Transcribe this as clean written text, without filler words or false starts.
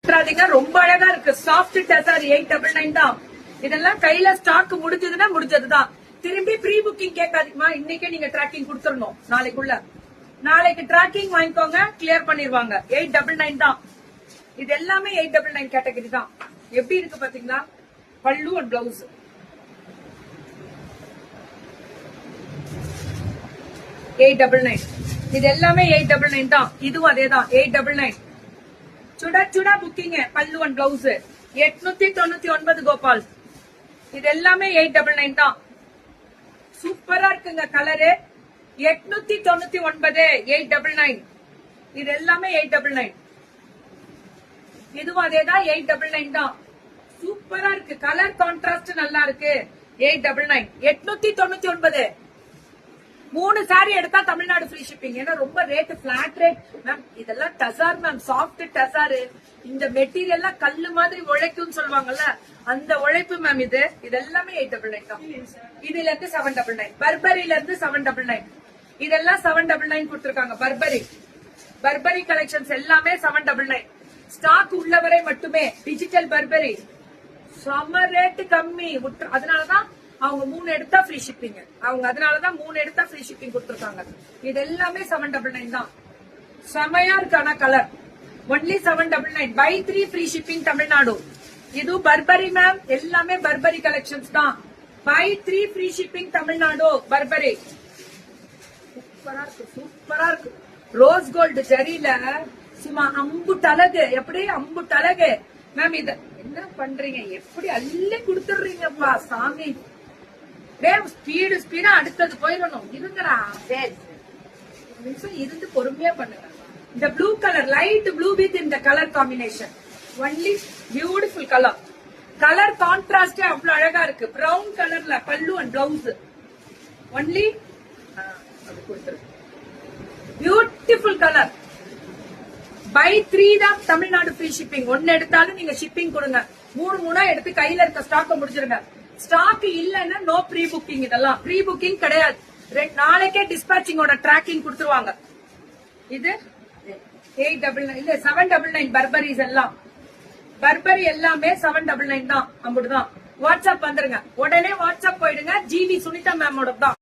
ரொம்ப அழகா இருக்கு. சாஃப்ட் டெசர் 899 தான். இதெல்லாம் கையில ஸ்டாக் முடிஞ்சதுன்னா முடிஞ்சதுதான். திரும்பி ப்ரீ புக்கிங் கேட்காதீங்கமா. இன்னைக்கே நீங்க டிராக்கிங் கொடுத்துடணும். நாளைக்கு டிராக்கிங் வாங்கிக்கோங்க, கிளியர் பண்ணிருவாங்க. 899 தான். இது எல்லாமே 899 கேட்டகரி தான். எப்படி இருக்கு பாத்தீங்களா? பல்லு அண்ட் பிளவுஸ். இது எல்லாமே 899 தான். இதுவும் அதேதான் 899. சுடா புக்கிங் பல்லு அண்ட் பிளவுஸ் 899 கோபால். இது எல்லாமே 899 தான். சூப்பரா இருக்குங்க கலரு. 899 899. இது எல்லாமே 899. இதுவும் அதேதான் 899 தான். சூப்பரா இருக்கு. கலர் கான்ட்ராஸ்ட் நல்லா இருக்கு. 899 899. 3 சாரி எடுத்தா தமிழ்நாடு ஃப்ரீ ஷிப்பிங். ஏன்னா ரொம்ப ரேட் பிளாட் ரேட் மேம். இதெல்லாம் டசார் மேம், சாஃப்ட் டசாரு. இந்த மெட்டீரியல் கல்லு மாதிரி உழைக்கும் சொல்லுவாங்கல்ல, அந்த உழைப்பு மேம். இது எல்லாமே 899 தான். இதுல இருந்து 799. பர்பரியில இருந்து 799. இதெல்லாம் 799 கொடுத்திருக்காங்க. பர்பரி கலெக்ஷன்ஸ் எல்லாமே 799. ஸ்டாக் உள்ளவரை மட்டுமே. டிஜிட்டல் பர்பரி சம ரேட்டு கம்மி. அதனாலதான் அவங்க 3 எடுத்தா ஃப்ரீ ஷிப்பிங். அதனாலதான் 3 எடுத்தா ஃப்ரீ ஷிப்பிங் கொடுத்திருக்காங்க. இது எல்லாமே 799 தான். செமையா இருக்கான colour. Only 799. Buy 3 free shipping Tamil Nadu. இது பர்பரி மேம். எல்லாமே பர்பரி கலெக்ஷன்ஸ் தான். Buy 3 free shipping Tamil Nadu. Burberry சூப்பரா இருக்கு. ரோஸ் கோல்டு ஜரியில சும்மா அம்புட்டு அழகு. எப்படி அம்புட்டு அழகு மேம். இத என்ன பண்றீங்க? எப்படி அள்ளி கொடுத்துடுறீங்கப்பா சாமி. ஸ்பீடா அடுத்தது போயிடணும். இருங்கடா, சரி நிமிஷம் இருந்து பொறுமையா பண்ணுங்க. இந்த blue colour, light blue with இந்த colour combination. Only beautiful colour. Colour contrast அவ்வளவு அழகா இருக்கு. பிரவுன் கலர்ல pallu and blouse. Only beautiful colour. பை 3 தான் தமிழ்நாடு ஃப்ரீ ஷிப்பிங். 1 எடுத்தாலும் நீங்க ஷிப்பிங் கொடுங்க. 3 எடுத்து கையில இருக்க ஸ்டாக்க முடிச்சிருங்க. ஸ்டாக் இல்லன்னா நோ ப்ரீ புக்கிங். இதெல்லாம் ப்ரீ புக்கிங் கிடையாது. நாளைக்கே டிஸ்பாச்சிங்கோட டிராக்கிங் கொடுத்துருவாங்க. இது 899 இல்ல 799. பர்பரிஸ் எல்லாம் பர்பரி எல்லாமே 799 தான். அப்படிதான். வாட்ஸ்அப் வந்துருங்க. உடனே வாட்ஸ்அப் போயிடுங்க. ஜிவி சுனிதா மேமோட தான்.